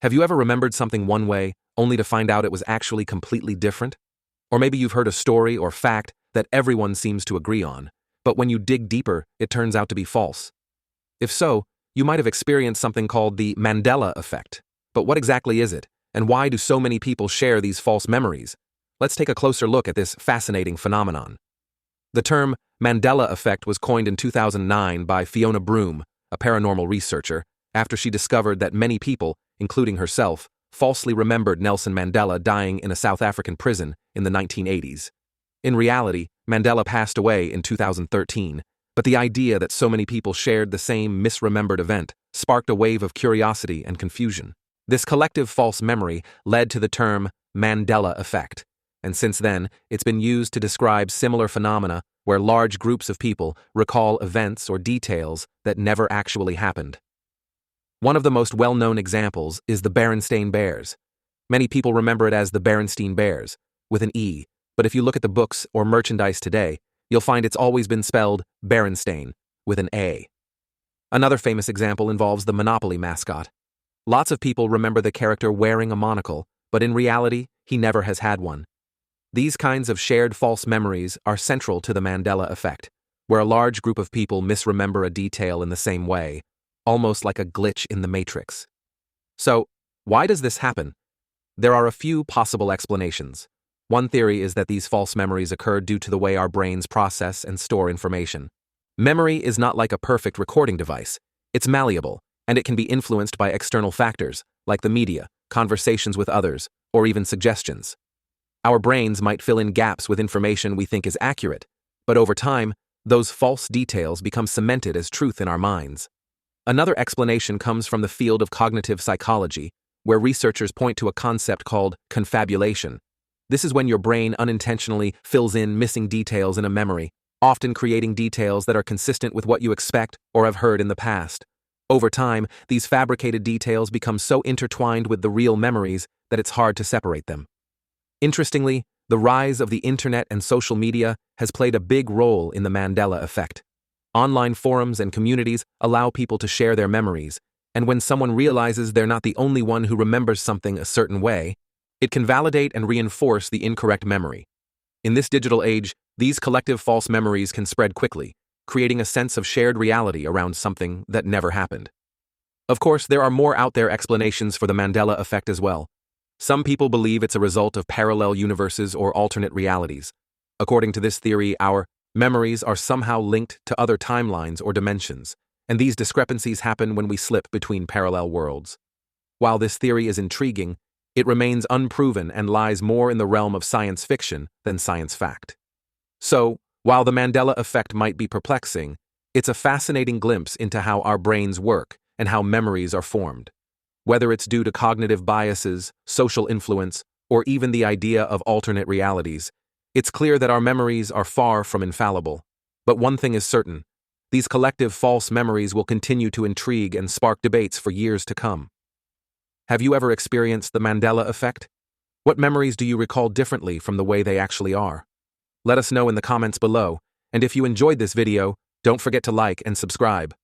Have you ever remembered something one way, only to find out it was actually completely different? Or maybe you've heard a story or fact that everyone seems to agree on, but when you dig deeper, it turns out to be false. If so, you might have experienced something called the Mandela effect. But what exactly is it, and why do so many people share these false memories? Let's take a closer look at this fascinating phenomenon. The term Mandela effect was coined in 2009 by Fiona Broome, a paranormal researcher, after she discovered that many people, including herself, falsely remembered Nelson Mandela dying in a South African prison in the 1980s. In reality, Mandela passed away in 2013, but the idea that so many people shared the same misremembered event sparked a wave of curiosity and confusion. This collective false memory led to the term Mandela effect, and since then, it's been used to describe similar phenomena where large groups of people recall events or details that never actually happened. One of the most well-known examples is the Berenstain Bears. Many people remember it as the Berenstain Bears, with an E, but if you look at the books or merchandise today, you'll find it's always been spelled Berenstain, with an A. Another famous example involves the Monopoly mascot. Lots of people remember the character wearing a monocle, but in reality, he never has had one. These kinds of shared false memories are central to the Mandela effect, where a large group of people misremember a detail in the same way, almost like a glitch in the matrix. So, why does this happen? There are a few possible explanations. One theory is that these false memories occur due to the way our brains process and store information. Memory is not like a perfect recording device. It's malleable, and it can be influenced by external factors, like the media, conversations with others, or even suggestions. Our brains might fill in gaps with information we think is accurate, but over time, those false details become cemented as truth in our minds. Another explanation comes from the field of cognitive psychology, where researchers point to a concept called confabulation. This is when your brain unintentionally fills in missing details in a memory, often creating details that are consistent with what you expect or have heard in the past. Over time, these fabricated details become so intertwined with the real memories that it's hard to separate them. Interestingly, the rise of the internet and social media has played a big role in the Mandela effect. Online forums and communities allow people to share their memories, and when someone realizes they're not the only one who remembers something a certain way, it can validate and reinforce the incorrect memory. In this digital age, these collective false memories can spread quickly, creating a sense of shared reality around something that never happened. Of course, there are more out there explanations for the Mandela effect as well. Some people believe it's a result of parallel universes or alternate realities. According to this theory, our memories are somehow linked to other timelines or dimensions, and these discrepancies happen when we slip between parallel worlds. While this theory is intriguing, it remains unproven and lies more in the realm of science fiction than science fact. So, while the Mandela effect might be perplexing, it's a fascinating glimpse into how our brains work and how memories are formed. Whether it's due to cognitive biases, social influence, or even the idea of alternate realities, it's clear that our memories are far from infallible. But one thing is certain: these collective false memories will continue to intrigue and spark debates for years to come. Have you ever experienced the Mandela effect? What memories do you recall differently from the way they actually are? Let us know in the comments below, and if you enjoyed this video, don't forget to like and subscribe.